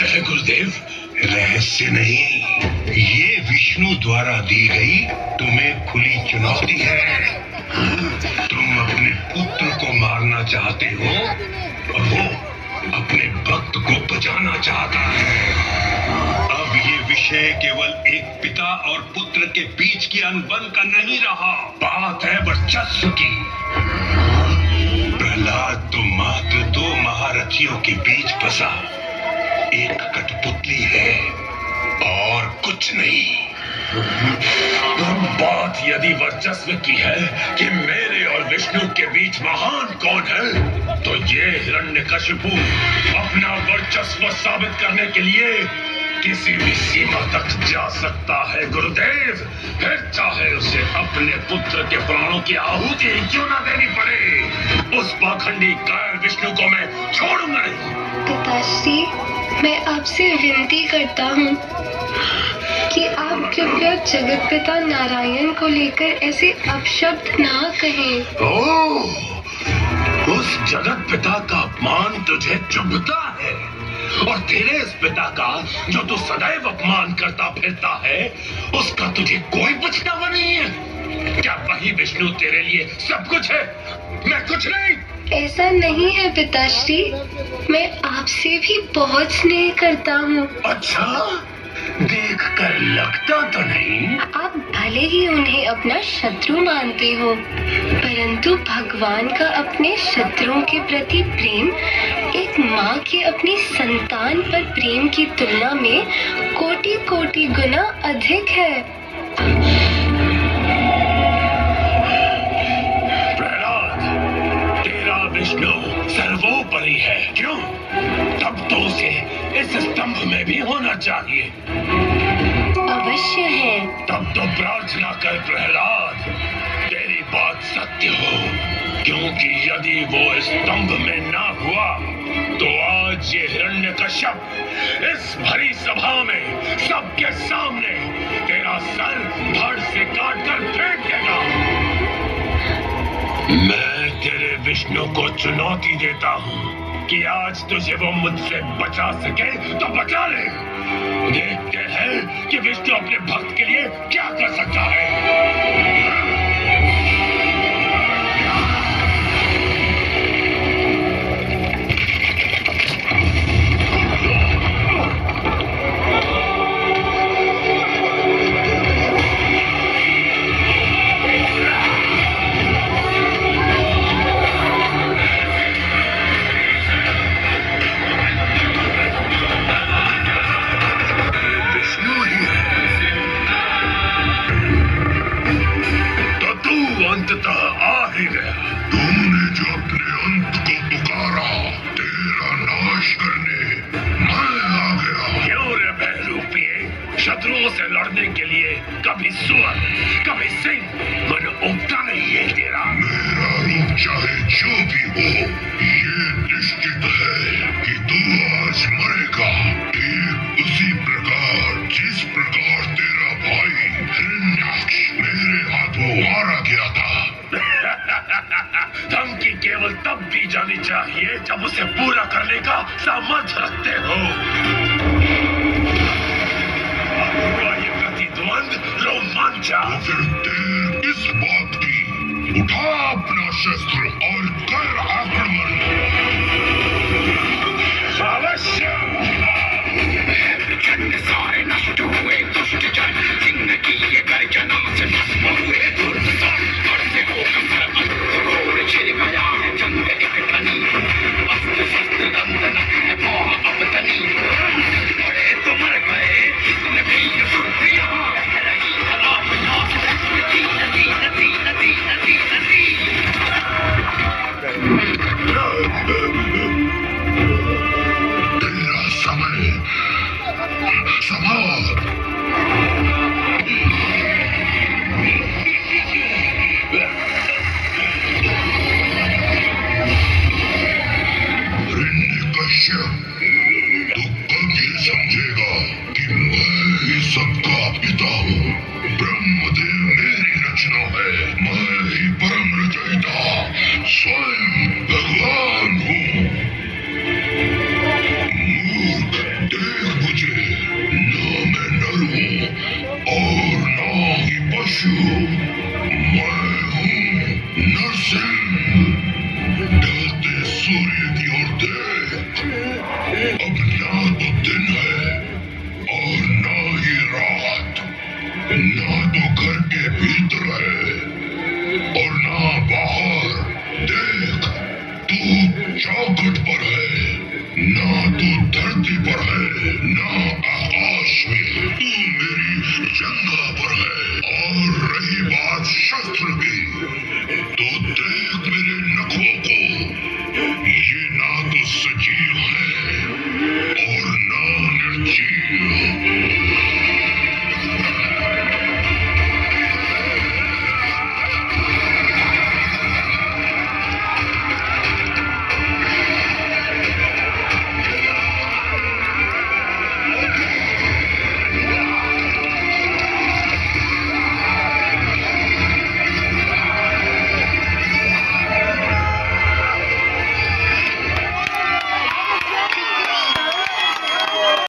रहस्य है गुरुदेव? रहस्य नहीं, ये विष्णु द्वारा दी गई तुम्हें खुली चुनौती है। तुम अपने पुत्र को मारना चाहते हो और वो अपने भक्त को बचाना चाहता है। अब ये विषय केवल एक पिता और पुत्र के बीच की अनबन का नहीं रहा, बात है वर्चस्व की। प्रहलाद तो मात्र दो महारथियों के बीच फंसा, एक कठपुतली है और कुछ नहीं। बात यदि वर्चस्व की है कि मेरे और विष्णु के बीच महान कौन है, तो ये हिरण्यकशिपु अपना वर्चस्व साबित करने के लिए किसी भी सीमा तक जा सकता है गुरुदेव। फिर चाहे उसे अपने पुत्र के प्राणों की आहुति क्यों ना देनी पड़े, उस पाखंडी कायर विष्णु को मैं छोड़ूंगा नहीं। पिताश्री, मैं आपसे विनती करता हूँ कि आप कृपया जगत पिता नारायण को लेकर ऐसे अपशब्द ना कहें। ओह, उस जगत पिता का अपमान तुझे चुभता है, और तेरे इस पिता का जो तू सदैव अपमान करता फिरता है, उसका तुझे कोई पछतावा नहीं है? क्या वही विष्णु तेरे लिए सब कुछ है, मैं कुछ नहीं? ऐसा नहीं है पिताश्री, मैं आपसे भी बहुत स्नेह करता हूँ। अच्छा, देखकर लगता तो नहीं। आप भले ही उन्हें अपना शत्रु मानते हो, परंतु भगवान का अपने शत्रुओं के प्रति प्रेम एक माँ के अपनी संतान पर प्रेम की तुलना में कोटि कोटि गुना अधिक है। प्रहलाद, तेरा विष्णु सर्वोपरि है, क्यों? तब तो उसे इस स्तंभ में भी होना चाहिए। अवश्य है। तब तो प्रार्थना कर प्रहलाद, तेरी बात सत्य हो, क्योंकि यदि वो स्तंभ में ना हुआ तो आज ये हिरण्यकश्यप इस भरी सभा में सबके सामने तेरा सर धड़ से काट कर फेंक देगा। मैं तेरे विष्णु को चुनौती देता हूँ कि आज तुझे वो मुझसे बचा सके तो बचा ले। देखते हैं कि विष्णु अपने भक्त के लिए क्या कर सकता है। अंततः आ ही गया। तुमने जो अपने अंत को पुकारा, तेरा नाश करने मैं आ गया। क्यों रे बहरूपिये, शत्रुओं से लड़ने के लिए कभी सुअर कभी सिंह मन उगता नहीं है तेरा। मेरा रूप चाहे जो भी हो, ये निश्चित है कि तू आज मरेगा, ठीक उसी प्रकार जिस प्रकार तेरा भाई हिरण्याक्ष मेरे हाथों मारा गया था। धमकी केवल तब दी जानी चाहिए जब उसे पूरा करने का सामर्थ्य रखते हो। आपका ये प्रतिद्वंद रोमांचा। तो फिर देर किस बात की? उठा अपना शस्त्र और कर आक्रमण। अवश्य। सारे नष्ट हुए दुष्ट जन, सिंह की ये गर्जना से भस्म हुए दुर्मसान। हर से होकर अंत छिड़ गया है जंग एक ठनी, अस्त्र शस्त्र दंत नखने भौह अब तनी। बड़े तो मर गए इसने भी सुर्तियां, बह रही खराब नाश नदी नदी नदी नदी नदी नदी। चौखट पर है, ना तू धरती पर है, ना आकाश में, तू मेरी जंगा पर है।